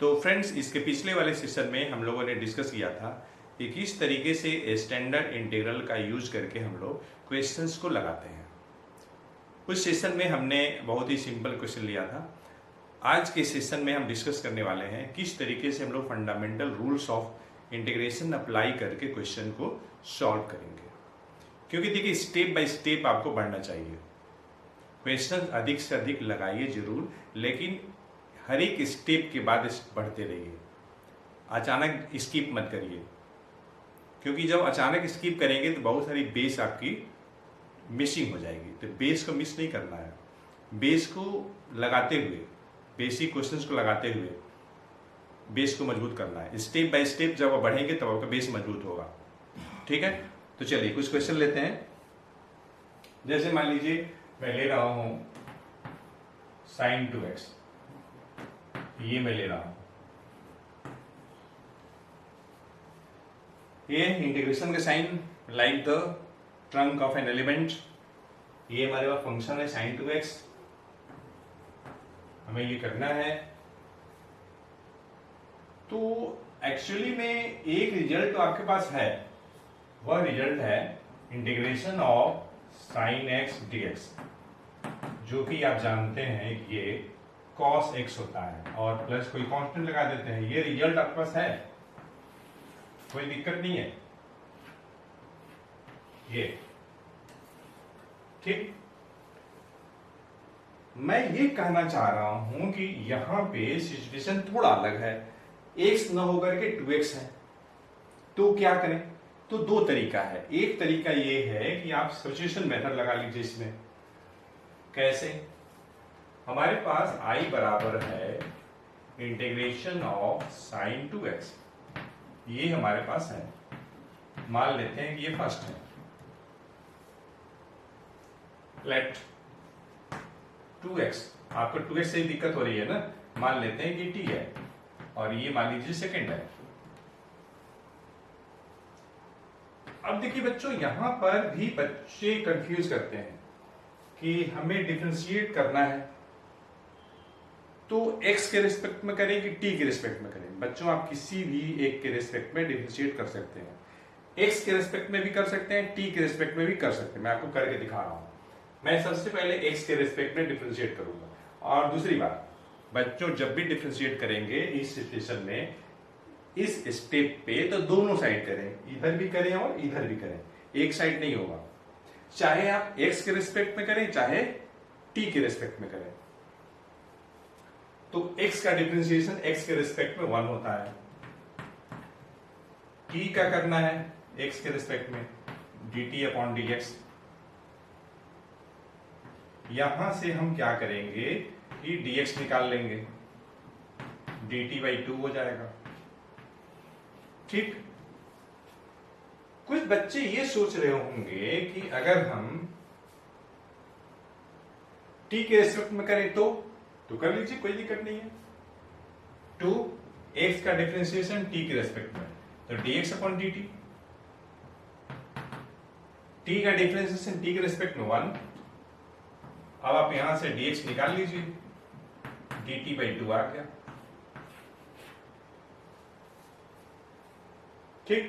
तो फ्रेंड्स, इसके पिछले वाले सेशन में हम लोगों ने डिस्कस किया था कि किस तरीके से स्टैंडर्ड इंटीग्रल का यूज करके हम लोग क्वेश्चंस को लगाते हैं। उस सेशन में हमने बहुत ही सिंपल क्वेश्चन लिया था। आज के सेशन में हम डिस्कस करने वाले हैं किस तरीके से हम लोग fundamental rules of integration apply करके क्वेश्चन को सॉल्व करेंगे। क्योंकि देखिए, स्टेप बाय स्टेप आपको बढ़ना चाहिए। क्वेश्चन अधिक से अधिक लगाइए जरूर, लेकिन हर एक स्टेप के बाद बढ़ते रहिए। अचानक स्किप मत करिए, क्योंकि जब अचानक स्किप करेंगे तो बहुत सारी बेस आपकी मिसिंग हो जाएगी। तो बेस को मिस नहीं करना है। बेस को लगाते हुए, बेसिक क्वेश्चंस को लगाते हुए बेस को मजबूत करना है। स्टेप बाय स्टेप जब आप बढ़ेंगे तब आपका बेस मजबूत होगा। ठीक है, तो चलिए कुछ क्वेश्चन लेते हैं। जैसे मान लीजिए मैं ले रहा हूं sin 2x, ये मैं ले रहा हूं। ये इंटीग्रेशन का sine like the trunk of an element. ये हमारे पास फंक्शन है sin 2x, हमें ये करना है। तो एक्चुअली में एक रिजल्ट तो आपके पास है, वह रिजल्ट है integration of sin x dx, जो कि आप जानते हैं कि ये cos x होता है और प्लस कोई कांस्टेंट लगा देते हैं। ये रिजल्ट आपके पास है, कोई दिक्कत नहीं है। ये ठीक। मैं ये कहना चाह रहा हूं कि यहां पे सिचुएशन थोड़ा अलग है। x न होकर के 2x है, तो क्या करें? तो दो तरीका है। एक तरीका ये है कि आप सब्स्टिट्यूशन मेथड लगा लीजिए इसमें। कैसे? हमारे पास I बराबर है इंटीग्रेशन ऑफ sin 2x, ये हमारे पास है। मान लेते हैं कि ये फर्स्ट है। लेट 2x, आपको 2x से दिक्कत हो रही है ना, मान लेते हैं कि t है, और ये मान लीजिए सेकंड है। अब देखिए बच्चों, यहां पर भी बच्चे कंफ्यूज करते हैं कि हमें डिफरेंशिएट करना है तो x के रिस्पेक्ट में करें कि t के रिस्पेक्ट में करें। बच्चों, आप किसी भी एक के रिस्पेक्ट में डिफरेंशिएट कर सकते हैं। x के रिस्पेक्ट में भी कर सकते हैं, t के रिस्पेक्ट में भी कर सकते हैं। मैं आपको करके दिखा रहा हूं। मैं सबसे पहले x के रिस्पेक्ट में डिफरेंशिएट करूंगा। और दूसरी बात, बच्चों जब भी डिफरेंशिएट करेंगे इस सिचुएशन में, इस स्टेप पे, तो दोनों साइड करें, इधर भी करें और इधर भी करें, एक साइड नहीं होगा। चाहे आप x के रिस्पेक्ट में करें, चाहे t के रिस्पेक्ट में करें। तो x का डिफरेंशिएशन x के रिस्पेक्ट में 1 होता है। t का करना है x के रिस्पेक्ट में dt अपॉन dx। यहां से हम क्या करेंगे कि dx निकाल लेंगे, dt बाई 2 हो जाएगा। ठीक। कुछ बच्चे ये सोच रहे होंगे कि अगर हम t के रिस्पेक्ट में करें तो कर लीजिए, कोई दिक्कत नहीं है। 2x का डिफरेंशिएशन t के रिस्पेक्ट में, तो dx अपॉन dt। t का डिफरेंशिएशन t के रिस्पेक्ट में 1। अब आप यहां से dx निकाल लीजिए, dt बाई 2 आ गया। ठीक।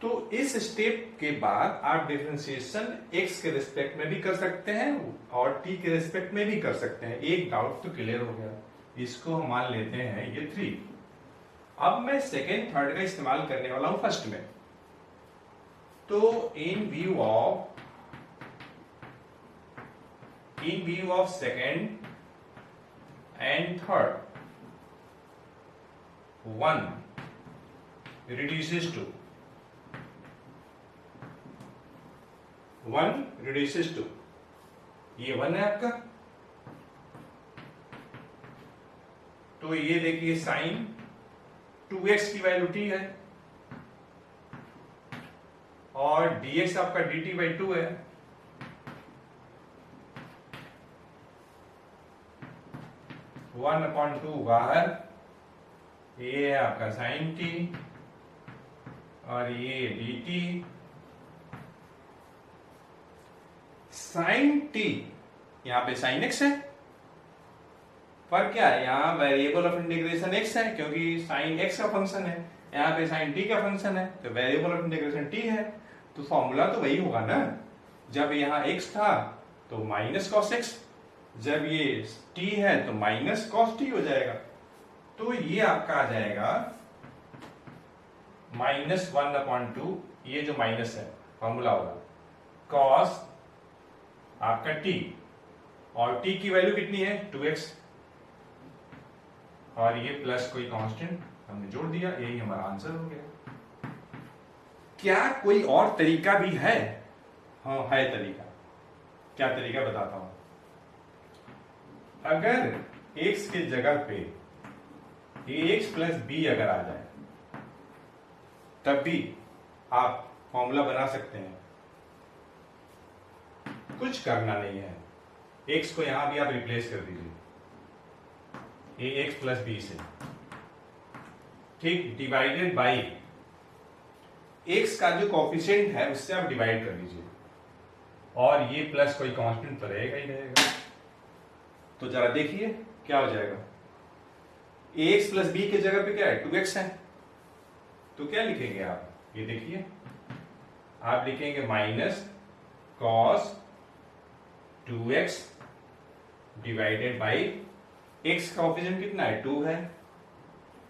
तो इस स्टेप के बाद आप डिफरेंशिएशन x के रिस्पेक्ट में भी कर सकते हैं और t के रिस्पेक्ट में भी कर सकते हैं। एक डाउट तो क्लियर हो गया। इसको हम मान लेते हैं ये 3। अब मैं सेकेंड थर्ड का इस्तेमाल करने वाला हूं फर्स्ट में। तो इन view of second and third, 1 reduces to 1 reduces to, ये 1 है आपका। तो ये देखिए साइन 2x की वैल्यू t है और dx आपका dt बाई 2 है। वन अपॉन 2 बाहर, ये है आपका साइन t और ये dt। साइन t, यहां पे साइन x है पर क्या है, यहाँ वेरिएबल ऑफ इंटीग्रेशन x है क्योंकि साइन x का फंक्शन है, यहाँ पे साइन t का फंक्शन है, तो वेरिएबल ऑफ इंटीग्रेशन t है, तो फॉर्मूला तो वही होगा ना। जब यहाँ x था तो माइनस कॉस x, जब ये t है तो माइनस कॉस t हो जाएगा। तो ये आपका आ जाएगा -1/2, ये जो माइनस है फॉर्मूला होगा कॉस आपका t, और t की वैल्यू कितनी है 2x, और ये प्लस कोई कांस्टेंट हमने जोड़ दिया, यही हमारा आंसर हो गया। क्या कोई और तरीका भी है? हाँ है तरीका। क्या तरीका बताता हूं। अगर x के जगह पे ax प्लस b अगर आ जाए तब भी आप फॉर्मूला बना सकते हैं, कुछ करना नहीं है। x को यहां भी आप रिप्लेस कर दीजिए ax प्लस b से, ठीक, डिवाइडेड बाई x का जो कोफिशिएंट है उससे आप डिवाइड कर लीजिए, और ये प्लस कोई कांस्टेंट तो रहेगा ही रहेगा। तो जरा देखिए क्या हो जाएगा। ax प्लस b के जगह पे क्या है 2x है, तो क्या लिखेंगे आप, ये देखिए आप लिखेंगे minus cos 2x divided by x का कोफिशिएंट कितना है 2 है,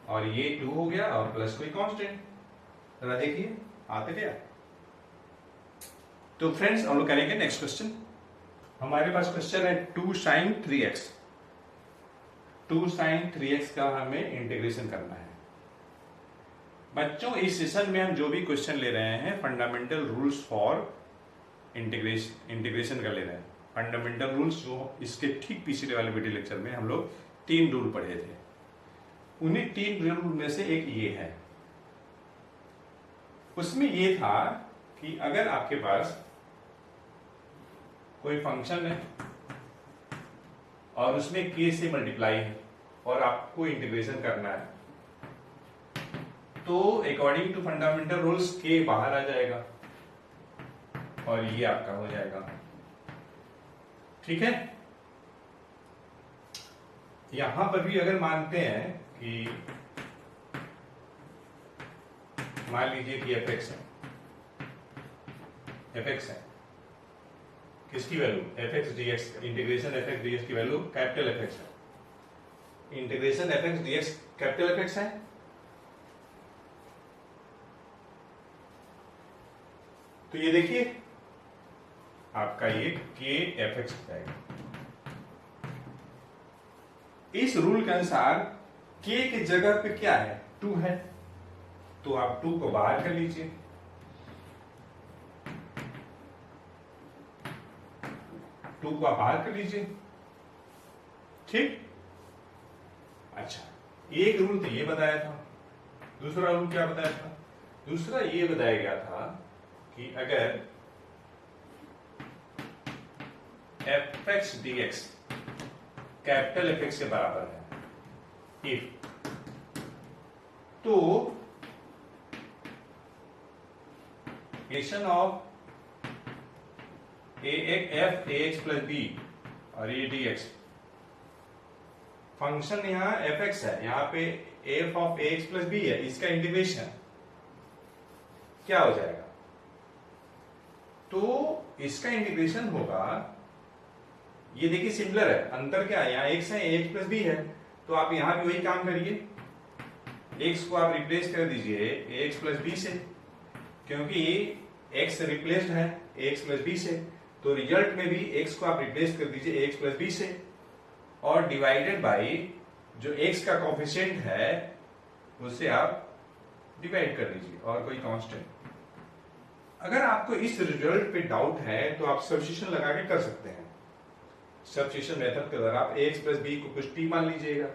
और ये 2 हो गया और प्लस कोई कांस्टेंट। जरा देखिए आते क्या। तो फ्रेंड्स हम लोग करेंगे नेक्स्ट क्वेश्चन। हमारे पास क्वेश्चन है 2 sin 3x। 2 sin 3x का हमें इंटीग्रेशन करना है। बच्चों इस सेशन में हम जो भी क्वेश्चन ले रहे हैं फंडामेंटल रूल्स फॉर इंटीग्रेशन का ले रहे हैं। फंडामेंटल रूल्स जो इसके ठीक पिछले वाले वीडियो लेक्चर में हम लोग 3 रूल पढ़े थे, उन्हीं 3 रूल में से एक ये है। उसमें ये था कि अगर आपके पास कोई फंक्शन है और उसमें k से मल्टीप्लाई है और आपको इंटीग्रेशन करना है, तो according to fundamental rules k बाहर आ जाएगा और ये आपका हो जाएगा, ठीक है। यहां पर भी अगर मानते हैं कि मान लीजिए कि fx है, किसकी value fx dx, integration fx dx की वैल्यू कैपिटल fx है, integration fx dx capital fx है। तो ये देखिए आपका ये k fx हो जाएगा। इस रूल के अनुसार k की जगह पे क्या है 2 है, तो आप 2 को बाहर कर लीजिए, टू को आप बाहर कर लीजिए, ठीक। अच्छा, एक रूल तो ये बताया था, दूसरा रूल क्या बताया था? दूसरा ये बताया गया था कि अगर fx dx कैपिटल fx के बराबर है इफ, तो equation of f ax plus b और ये dx, फंक्शन यहां fx है, यहां पे f of ax plus b है, इसका इंटीग्रेशन क्या हो जाएगा? तो इसका इंटीग्रेशन होगा, ये देखिए सिमिलर है, अंतर क्या है, यहाँ x है ax प्लस b है, तो आप यहां भी वही काम करिए, x को आप रिप्लेस कर दीजिए ax प्लस b से, क्योंकि x रिप्लेस्ड है ax प्लस b से, तो रिजल्ट में भी x को आप रिप्लेस कर दीजिए ax प्लस b से, और डिवाइडेड बाई जो x का कोफिशिएंट है उसे आप डिवाइड कर दीजिए और कोई कांस्टेंट। अगर आपको इस रिजल्ट पे डाउट है तो आप सब्स्टिट्यूशन लगा के कर सकते हैं। सब्स्टिट्यूशन मेथड के द्वारा आप ax प्लस b को कुछ t मान लीजिएगा,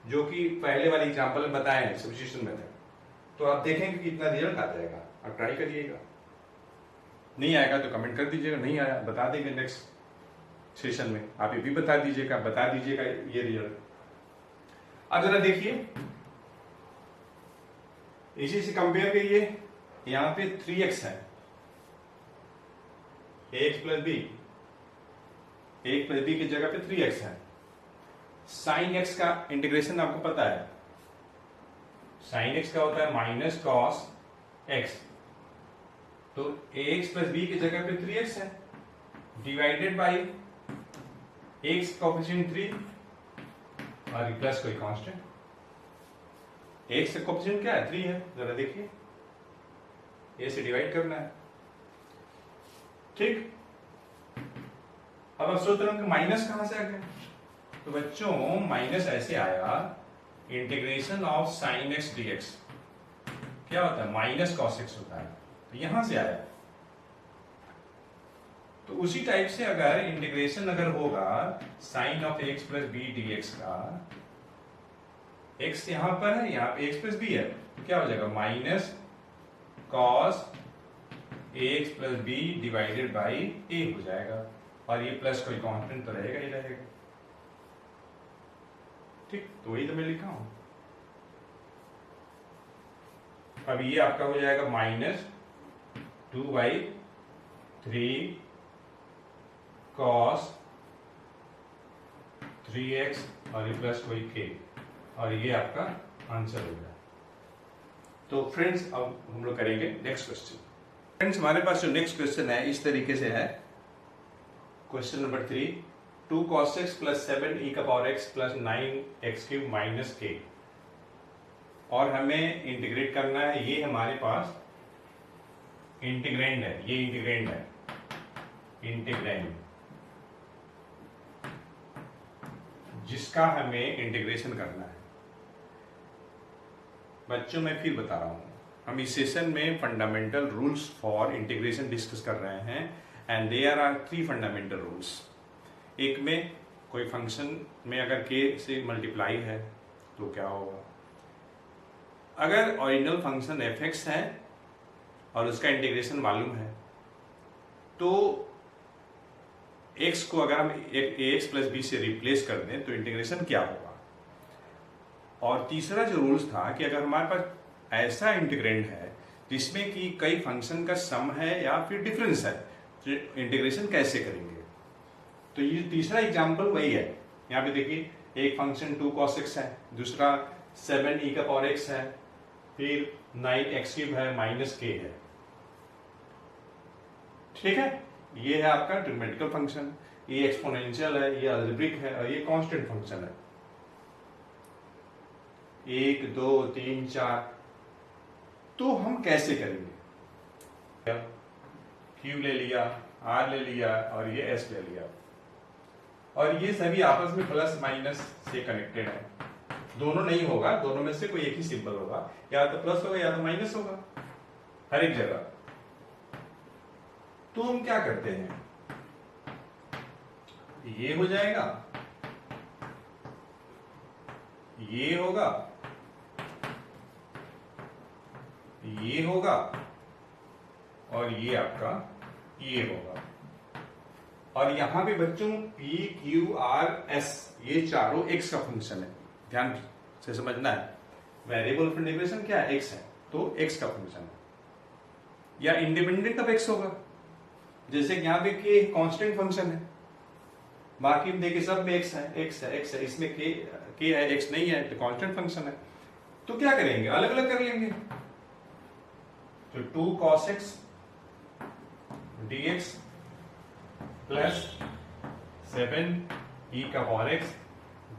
जो कि पहले वाले एग्जांपल में बताए हैं सब्स्टिट्यूशन मेथड, तो आप देखेंगे कि कितना रिजल्ट आ जाएगा। आप ट्राई करिएगा, नहीं आएगा तो कमेंट कर दीजिएगा, नहीं आया बता देंगे नेक्स्ट सेशन में, आप ये भी बता दीजिएगा ये रिजल्ट। अब जरा देखिए, इसी से कंपेयर करिए, यहां पे 3x है, ax plus b, ax plus b की जगह पे 3x है, साइन एक्स का इंटीग्रेशन आपको पता है, साइन एक्स का होता है माइनस कॉस एक्स, तो ax प्लस बी की जगह पे 3x है डिवाइडेड बाई एक्स कोफिशिएंट 3 और प्लस कोई कांस्टेंट। एक्स का कोफिशिएंट क्या है? 3 है, जरा देखिए, ए से डिवाइड करना है, ठीक। अब आप सोच रहे हो कि माइनस कहां से आ गया, तो बच्चों माइनस ऐसे आया, integration of sine X DX क्या होता है? माइनस कॉस एक्स होता है, तो यहां से आया। तो उसी टाइप से अगर इंटीग्रेशन अगर होगा sine of X plus B DX का, एक्स यहां पर है, यहां पे एक्स प्लस बी है, तो क्या हो जाएगा? Minus cos x plus b divided by a हो जाएगा, और ये प्लस कोई कांस्टेंट तो रहेगा ही रहेगा, ठीक। तो वही तो मैं लिखा हूं। अब ये आपका हो जाएगा माइनस 2/3 कॉस 3x और ये प्लस कोई k, और ये आपका आंसर हो गया। तो फ्रेंड्स अब हम लोग करेंगे नेक्स्ट क्वेश्चन। फ्रेंड्स हमारे पास जो नेक्स्ट क्वेश्चन है इस तरीके से है, question number 3, 2 cos x plus 7 e का power x plus 9x cube minus k, और हमें इंटीग्रेट करना है। ये हमारे पास इंटीग्रेंड है, ये इंटीग्रेंड है, इंटीग्रेंड जिसका हमें इंटीग्रेशन करना है। बच्चों मैं फिर बता रहा हूं, हम इस सेशन में fundamental rules for integration discuss कर रहे हैं, and there are 3 fundamental rules. एक में कोई फंक्शन में अगर k से मल्टीप्लाई है तो क्या होगा, अगर ओरिजिनल फंक्शन f(x) है और उसका इंटीग्रेशन मालूम है, तो x को अगर हम ax प्लस b से रिप्लेस कर दें तो इंटीग्रेशन क्या होगा। और तीसरा जो रूल्स था कि अगर हमारे पास ऐसा इंटीग्रेंड है जिसमें कि कई फंक्शन का सम है या फिर डिफरेंस है, तो इंटीग्रेशन कैसे करेंगे। तो ये तीसरा एग्जाम्पल वही है। यहाँ पे देखिए, एक फंक्शन 2 cos x है, दूसरा 7 e का पावर x है, फिर 9x क्यूब है माइनस k है, ठीक है। ये है आपका ट्रिग्नोमेट्रिकल फंक्शन, ये एक्सपोनेंशियल है, ये अलजेब्रिक है, और ये कांस्टेंट फंक्शन है। 1 2 3 4, तो हम कैसे करेंगे? Q ले लिया, R ले लिया, और ये S ले लिया, और ये सभी आपस में प्लस माइनस से कनेक्टेड है। दोनों नहीं होगा, दोनों में से कोई एक ही सिंबल होगा, या तो प्लस होगा या तो माइनस होगा हर एक जगह। तो हम क्या करते हैं, ये हो जाएगा, ये होगा, ये होगा, और ये आपका ये होगा। और यहां पे बच्चों P Q R S ये चारों x का फंक्शन है, ध्यान से समझना है। वेरिएबल ऑफ इंटीग्रेशन क्या है? x है, तो x का फंक्शन है, या इंडिपेंडेंट ऑफ x होगा, जैसे यहाँ पे k कांस्टेंट फंक्शन है, बाकी देखिए सब में x है, x है, x है, इसमें k है, x नहीं है, तो कांस्टेंट फंक्शन है। तो क्या करेंगे, अलग अलग कर लेंगे। तो 2 cos x dx plus 7 e का पावर x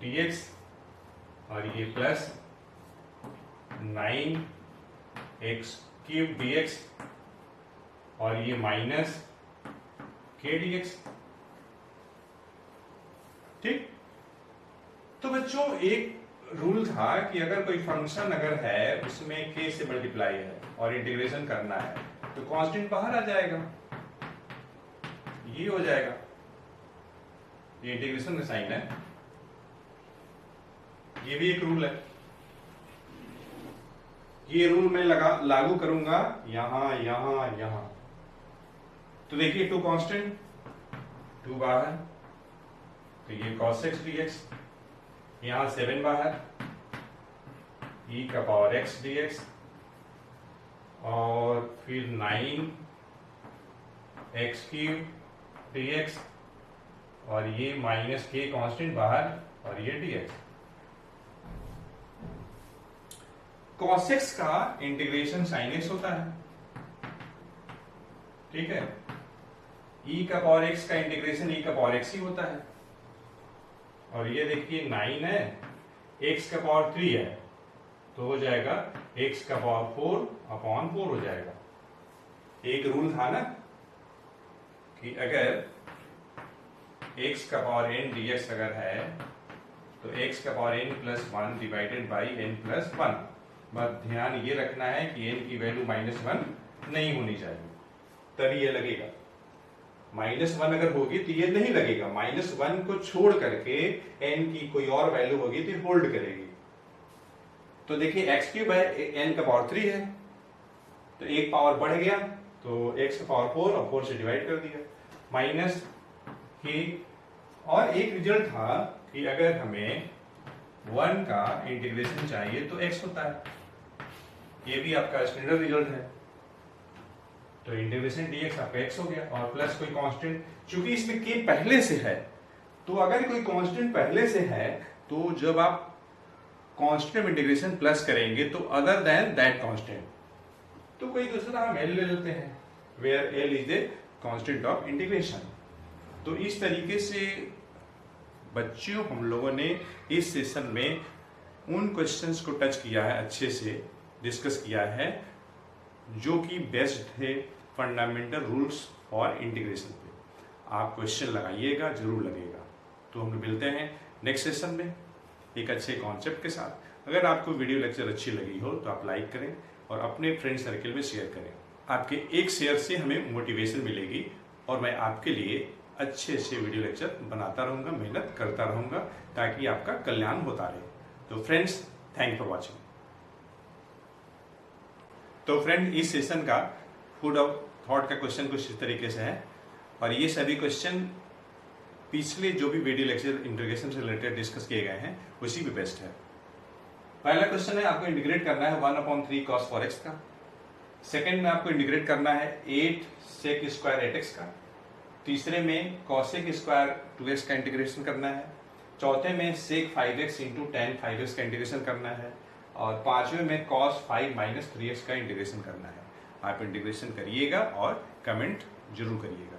dx, और ये प्लस 9x क्यूब dx, और ये माइनस k dx, ठीक। तो बच्चों एक रूल था कि अगर कोई फंक्शन अगर है उसमें k से मल्टीप्लाई है और इंटीग्रेशन करना है तो कांस्टेंट बाहर आ जाएगा, ये हो जाएगा, ये इंटीग्रेशन में साइन है, ये भी एक रूल है। ये रूल मैं लागू करूंगा यहां यहां यहां, तो देखिए 2 कांस्टेंट, 2 बाहर, तो ये cos x dx, यहां 7 बाहर, e का पावर x dx, और फिर 9x क्यूब dx, और ये माइनस k कांस्टेंट बाहर, और ये dx। cos x का इंटीग्रेशन sin x होता है, ठीक है। e का पावर x का इंटीग्रेशन e का पावर x ही होता है। और ये देखिए 9 है, x का पावर 3 है, तो हो जाएगा x का पावर 4/4 हो जाएगा। एक रूल था ना कि अगर x का पावर n dx अगर है तो x का power n+1 divided by n+1। बस ध्यान ये रखना है कि n की वैल्यू -1 नहीं होनी चाहिए, तभी ये लगेगा। -1 अगर होगी तो ये नहीं लगेगा। -1 को छोड़ करके n की कोई और वैल्यू होगी तो होल्ड करेगी। तो देखिए x³ है, n का पावर 3 है, तो एक पावर बढ़ गया तो x का पावर 4 और 4 से डिवाइड कर दिया माइनस की। और एक रिजल्ट था कि अगर हमें 1 का इंटीग्रेशन चाहिए तो x होता है, ये भी आपका स्टैंडर्ड रिजल्ट है। तो इंटीग्रेशन dx आपका x हो गया और प्लस कोई कांस्टेंट, चूंकि इसमें k पहले से है, तो अगर कोई कांस्टेंट पहले से है तो जब आप कांस्टेंट इंटीग्रेशन प्लस करेंगे तो अदर देन दैट कांस्टेंट, तो कोई दूसरा हम l ले लेते हैं, where l is the constant of integration. तो इस तरीके से बच्चों हम लोगों ने इस सेशन में उन क्वेश्चंस को टच किया है, अच्छे से डिस्कस किया है जो कि बेस्ड थे फंडामेंटल रूल्स फॉर इंटीग्रेशन पे। आप क्वेश्चन लगाइएगा, जरूर लगेगा। तो हम मिलते हैं नेक्स्ट सेशन में एक अच्छे कॉन्सेप्ट के साथ। अगर आपको वीडियो लेक्चर अच्छी लगी हो तो आप लाइक करें और अपने फ्रेंड सर्कल में शेयर करें। आपके एक शेयर से हमें मोटिवेशन मिलेगी और मैं आपके लिए अच्छे अच्छे वीडियो लेक्चर बनाता रहूँगा, मेहनत करता रहूँगा ताकि आपका कल्याण होता रहे। तो फ्रेंड्स, थैंक फॉर वॉचिंग। तो फ्रेंड, इस सेशन का फूड ऑफ थॉट का क्वेश्चन कुछ इस तरीके से है और ये सभी क्वेश्चन पिछले जो भी वीडियो लेक्चर इंटीग्रेशन से रिलेटेड डिस्कस किए गए हैं उसी पे बेस्ड है। पहला क्वेश्चन है, आपको इंटीग्रेट करना है 1/3 cos 4x का। सेकंड में आपको इंटीग्रेट करना है 8 sec स्क्वायर 8x का। तीसरे में cosec स्क्वायर 2x का इंटीग्रेशन करना है। चौथे में sec 5x into tan 5x का इंटीग्रेशन करना है और पांचवें में cos 5 - 3x का इंटीग्रेशन करना है। आप इंटीग्रेशन करिएगा और कमेंट जरूर करिएगा।